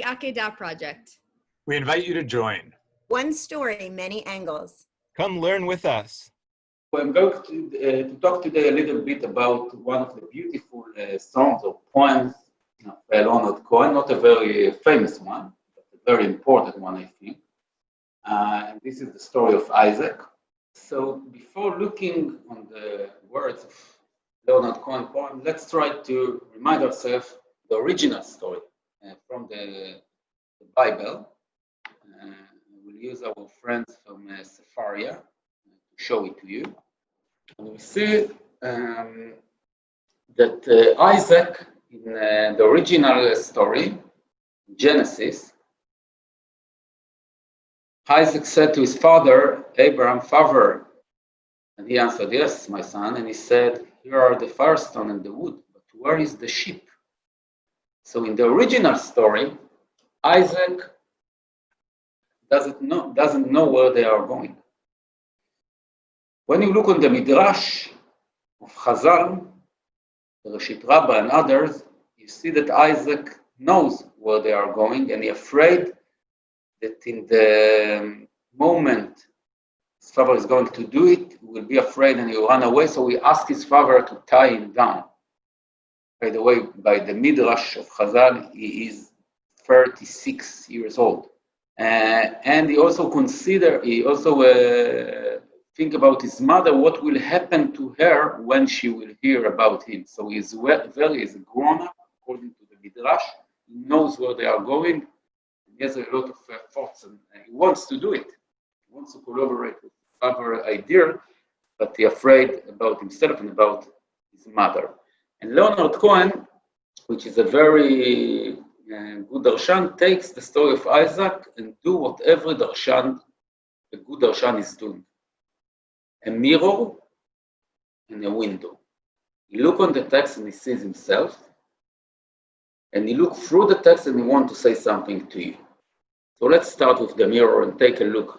Akedah Project. We invite you to join. One story, many angles. Come learn with us. I'm going to talk today a little bit about one of the beautiful songs or poems of Leonard Cohen, not a very famous one, but a very important one, I think. And this is the story of Isaac. So before looking on the words of Leonard Cohen poem, let's try to remind ourselves the original story from the Bible. We'll use our friends from Sepharia to show it to you. And we see that Isaac, in the original story, Genesis, Isaac said to his father, Abraham, "Father," and he answered, "Yes, my son." And he said, "Here are the firestone and the wood, but where is the sheep?" So in the original story, Isaac doesn't know where they are going. When you look on the Midrash of Chazal, the Rashit Rabbah and others, you see that Isaac knows where they are going, and he's afraid that in the moment his father is going to do it, he will be afraid and he will run away. So he asked his father to tie him down. By the way, by the Midrash of Chazal, he is 36 years old. And he also think about his mother, what will happen to her when she will hear about him. So he's a grown up, according to the Midrash. He knows where they are going. He has a lot of thoughts, and he wants to do it. He wants to collaborate with his father's idea, but he's afraid about himself and about his mother. And Leonard Cohen, which is a very good darshan, takes the story of Isaac and do what every darshan, a good darshan, is doing. A mirror and a window. He looks on the text and he sees himself, and he looks through the text and he wants to say something to you. So let's start with the mirror and take a look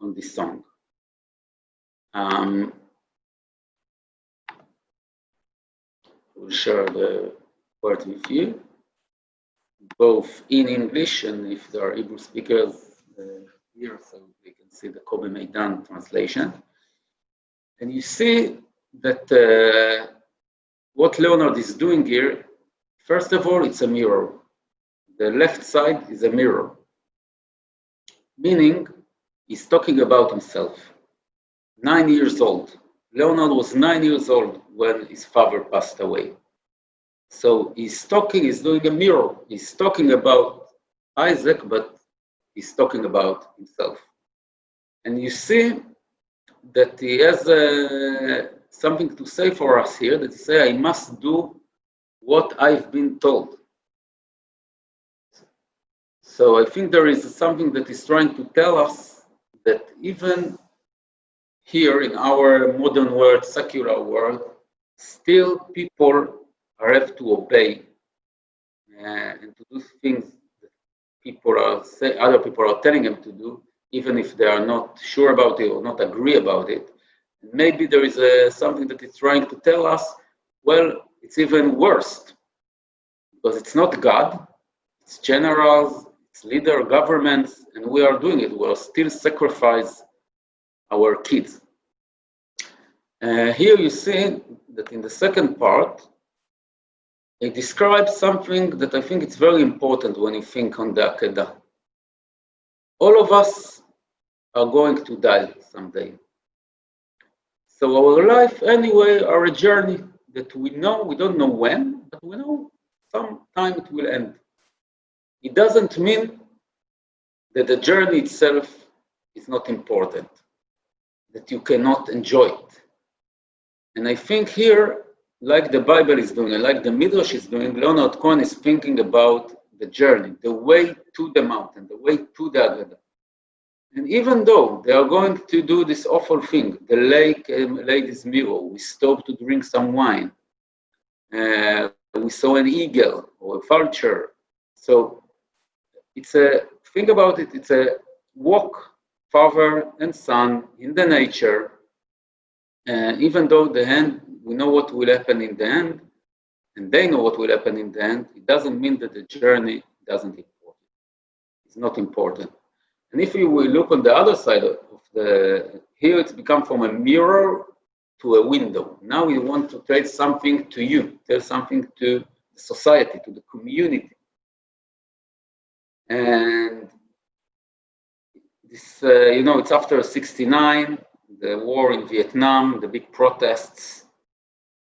on this song. We'll share the words with you, both in English and if there are Hebrew speakers here, so they can see the Kobe Maidan translation. And you see that what Leonard is doing here, first of all, it's a mirror. The left side is a mirror, meaning he's talking about himself. 9 years old. Leonard was 9 years old when his father passed away. So he's doing a mirror. He's talking about Isaac, but he's talking about himself. And you see that he has something to say for us here, that he says, I must do what I've been told. So I think there is something that is trying to tell us that even here in our modern world, secular world, still people have to obey and to do things that other people are telling them to do, even if they are not sure about it or not agree about it. Maybe there is something that is trying to tell us, well, it's even worse, because it's not God, it's generals, it's leader governments, and we are doing it. We are still sacrifice our kids. Here you see that in the second part, it describes something that I think it's very important when you think on the Akeda. All of us are going to die someday. So our life anyway are a journey that we don't know when, but we know sometime it will end. It doesn't mean that the journey itself is not important, that you cannot enjoy it. And I think here, like the Bible is doing, and like the Midrash is doing, Leonard Cohen is thinking about the journey, the way to the mountain, the way to the Akeda. And even though they are going to do this awful thing, the lake laid his mirror, we stopped to drink some wine, we saw an eagle or a vulture. So think about it, it's a walk, father and son in the nature. Even though we know what will happen in the end, and they know what will happen in the end, it doesn't mean that the journey doesn't important. is not important. And if we will look on the other side of here it's become from a mirror to a window. Now we want to tell something to you, tell something to the society, to the community. And this, it's after '69, the war in Vietnam, the big protests.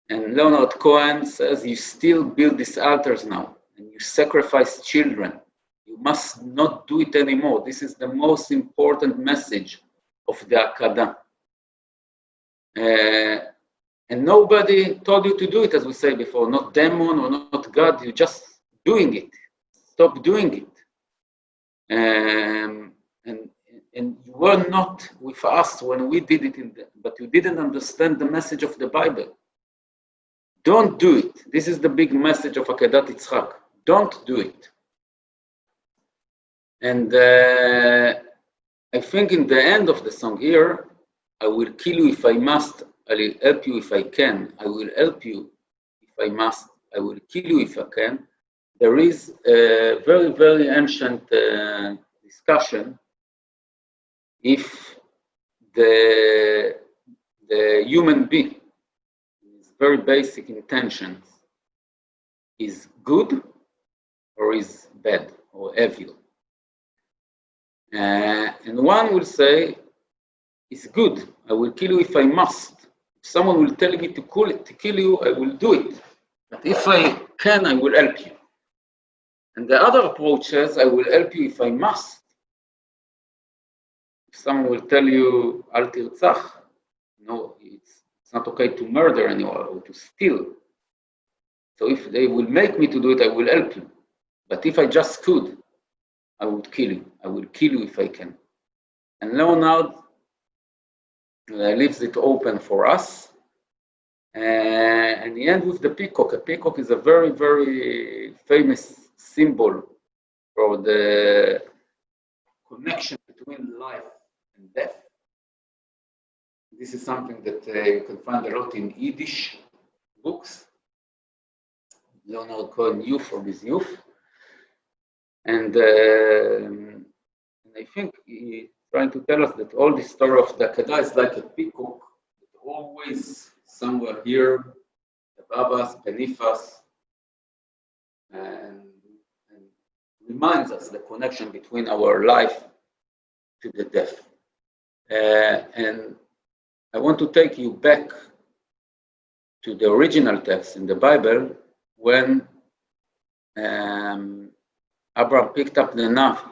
And Leonard Cohen says, you still build these altars now, and you sacrifice children. You must not do it anymore. This is the most important message of the Akeda. And nobody told you to do it, as we said before, not demon or not God, you're just doing it. Stop doing it. And you were not with us when we did it, but you didn't understand the message of the Bible. Don't do it. This is the big message of Akedah Yitzchak. Don't do it. And I think in the end of the song here, I will kill you if I must, I will help you if I can. I will help you if I must. I will kill you if I can. There is a very, very ancient discussion if the human being, his very basic intentions, is good or is bad or evil. And one will say, it's good, I will kill you if I must. If someone will tell me to kill you, I will do it. But if I can, I will help you. And the other approach says, I will help you if I must. If someone will tell you, al tirtzach, no, it's not okay to murder anyone or to steal. So if they will make me to do it, I will help you. But if I just could, I would kill you. I will kill you if I can. And Leonard leaves it open for us. And he ends with the peacock. A peacock is a very, very famous symbol for the connection between life and death. This is something that you can find a lot in Yiddish books. Leonard Cohen knew from his youth. And I think he's trying to tell us that all the story of the Akeda is like a peacock that always somewhere here, above us, beneath us, and reminds us the connection between our life to the death. And I want to take you back to the original text in the Bible when Abraham picked up the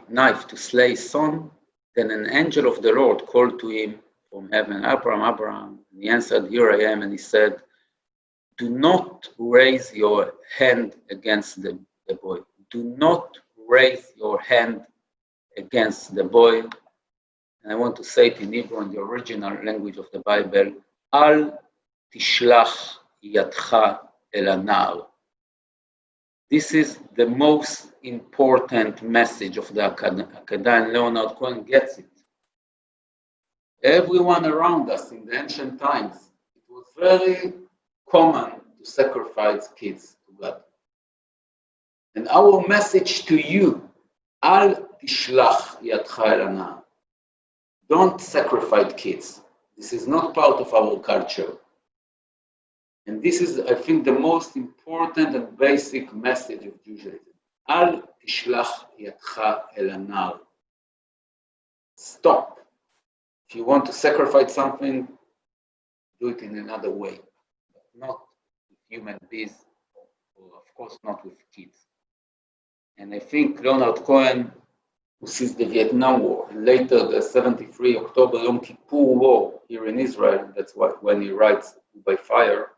knife to slay his son. Then an angel of the Lord called to him from heaven, Abraham, Abraham. And he answered, here I am. And he said, do not raise your hand against the boy. Do not raise your hand against the boy. And I want to say it in Hebrew, in the original language of the Bible, Al tishlach yadcha el anar. This is the most important message of the Akeda, and Leonard Cohen gets it. Everyone around us in the ancient times, it was very common to sacrifice kids to God. And our message to you, Al tishlach yadcha el anar. Don't sacrifice kids. This is not part of our culture. And this is, I think, the most important and basic message of Judaism. Al tishlach yadcha el anar. Stop. If you want to sacrifice something, do it in another way. But not with human beings, or of course not with kids. And I think Leonard Cohen, who sees the Vietnam War, and later the 73 October Yom Kippur War here in Israel, that's when he writes by fire,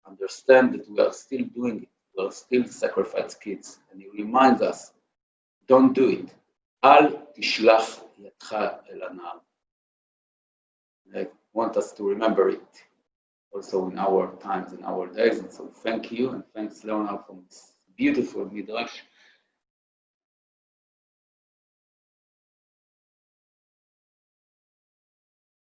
understand that we are still doing it. We are still sacrificing kids. And he reminds us, don't do it. Al tishlach yadcha el anar. I want us to remember it also in our times, in our days. And so thank you, and thanks Leonard for this beautiful midrash.